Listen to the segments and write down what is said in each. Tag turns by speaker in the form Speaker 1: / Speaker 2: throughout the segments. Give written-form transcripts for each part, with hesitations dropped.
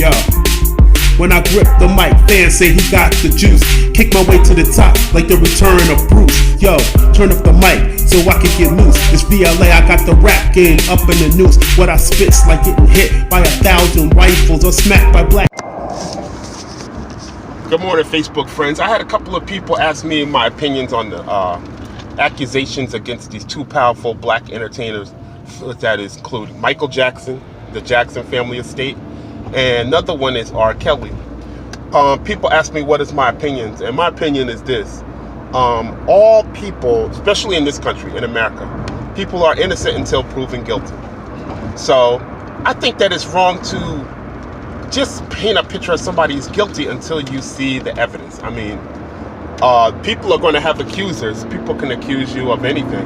Speaker 1: Yo, when I grip the mic, fans say he got the juice. Kick my way to the top like the return of Bruce. Yo, turn up the mic so I can get loose. It's VLA, I got the rap game up in the noose. What I spit's like getting hit by 1,000 rifles or smacked by black.
Speaker 2: Good morning, Facebook friends. I had a couple of people ask me my opinions on the accusations against these two powerful black entertainers. That is including Michael Jackson, the Jackson family estate, and another one is R. Kelly. People ask me what is my opinions, and my opinion is this. All people, especially in this country, in America, people are innocent until proven guilty. So I think that it's wrong to just paint a picture of somebody who's guilty until you see the evidence. I mean, people are going to have accusers. People can accuse you of anything.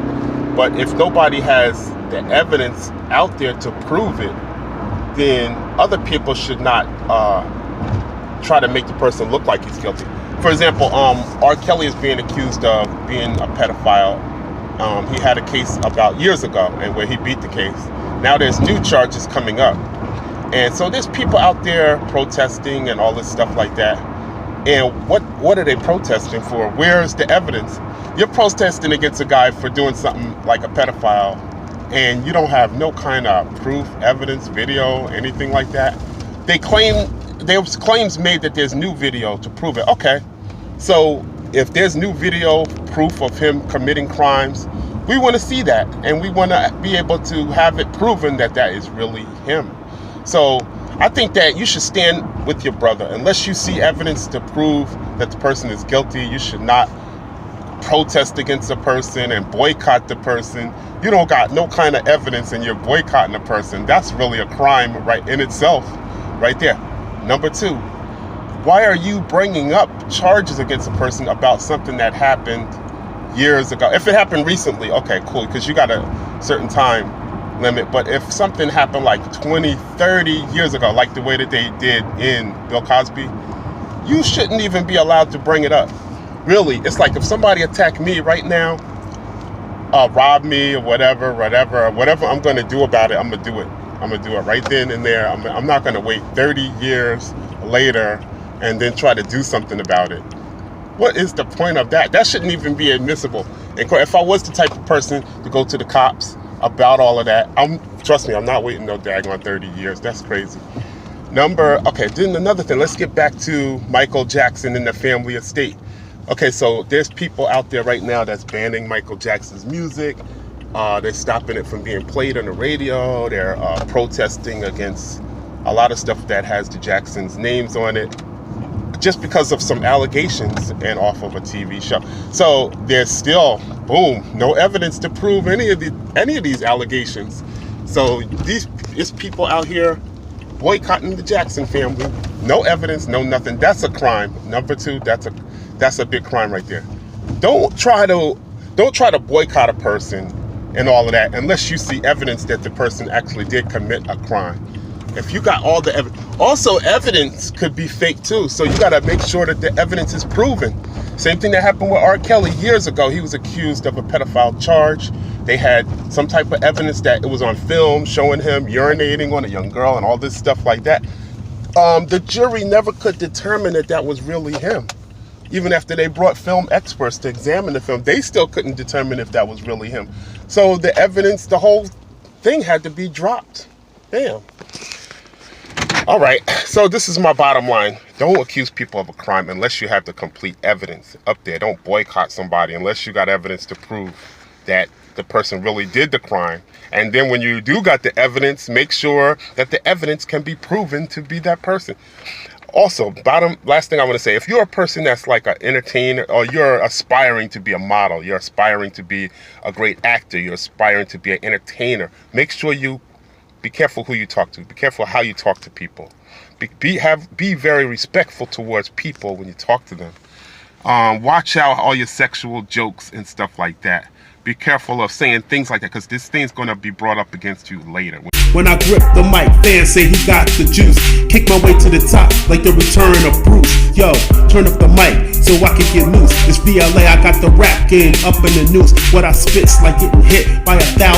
Speaker 2: But if nobody has the evidence out there to prove it, then other people should not try to make the person look like he's guilty. For example, R. Kelly is being accused of being a pedophile. He had a case about years ago and where he beat the case. Now there's new charges coming up. And so there's people out there protesting and all this stuff like that. And what are they protesting for? Where's the evidence? You're protesting against a guy for doing something like a pedophile, and you don't have no kind of proof, evidence, video, anything like that. There was claims made that there's new video to prove it. Okay, so if there's new video proof of him committing crimes, we want to see that, and we want to be able to have it proven that that is really him. So I think that you should stand with your brother. Unless you see evidence to prove that the person is guilty, you should not protest against a person and boycott the person. You don't got no kind of evidence and you're boycotting a person. That's really a crime right in itself, right there. Number two, why are you bringing up charges against a person about something that happened years ago? If it happened recently, okay, cool, because you got a certain time limit. But if something happened like 20, 30 years ago, like the way that they did in Bill Cosby, you shouldn't even be allowed to bring it up. Really, it's like if somebody attacked me right now, rob me or whatever I'm going to do about it, I'm going to do it. I'm going to do it right then and there. I'm not going to wait 30 years later and then try to do something about it. What is the point of that? That shouldn't even be admissible. And if I was the type of person to go to the cops about all of that, trust me, I'm not waiting no daggone 30 years. That's crazy. Okay, then another thing. Let's get back to Michael Jackson and the family estate. Okay, so there's people out there right now that's banning Michael Jackson's music. They're stopping it from being played on the radio. They're protesting against a lot of stuff that has the Jacksons' names on it, just because of some allegations and off of a TV show. So there's still, boom, no evidence to prove any of these allegations. So these people out here boycotting the Jackson family, no evidence, no nothing. That's a crime. Number two, that's a big crime right there. Don't try to boycott a person and all of that unless you see evidence that the person actually did commit a crime. If you got all the evidence, also evidence could be fake too. So you got to make sure that the evidence is proven. Same thing that happened with R. Kelly years ago. He was accused of a pedophile charge. They had some type of evidence that it was on film showing him urinating on a young girl and all this stuff like that. The jury never could determine that that was really him. Even after they brought film experts to examine the film, they still couldn't determine if that was really him. So the evidence, the whole thing had to be dropped. Damn. All right, so this is my bottom line. Don't accuse people of a crime unless you have the complete evidence up there. Don't boycott somebody unless you got evidence to prove that the person really did the crime. And then when you do got the evidence, make sure that the evidence can be proven to be that person. Also, last thing I want to say, if you're a person that's like an entertainer, or you're aspiring to be a model, you're aspiring to be a great actor, you're aspiring to be an entertainer, make sure you be careful who you talk to. Be careful how you talk to people. Be very respectful towards people when you talk to them. Watch out all your sexual jokes and stuff like that. Be careful of saying things like that, because this thing's going to be brought up against you later.
Speaker 1: When I grip the mic, fans say he got the juice. Kick my way to the top like the return of Bruce. Yo, turn up the mic so I can get loose. It's VLA, I got the rap game up in the noose. What I spit's like getting hit by 1,000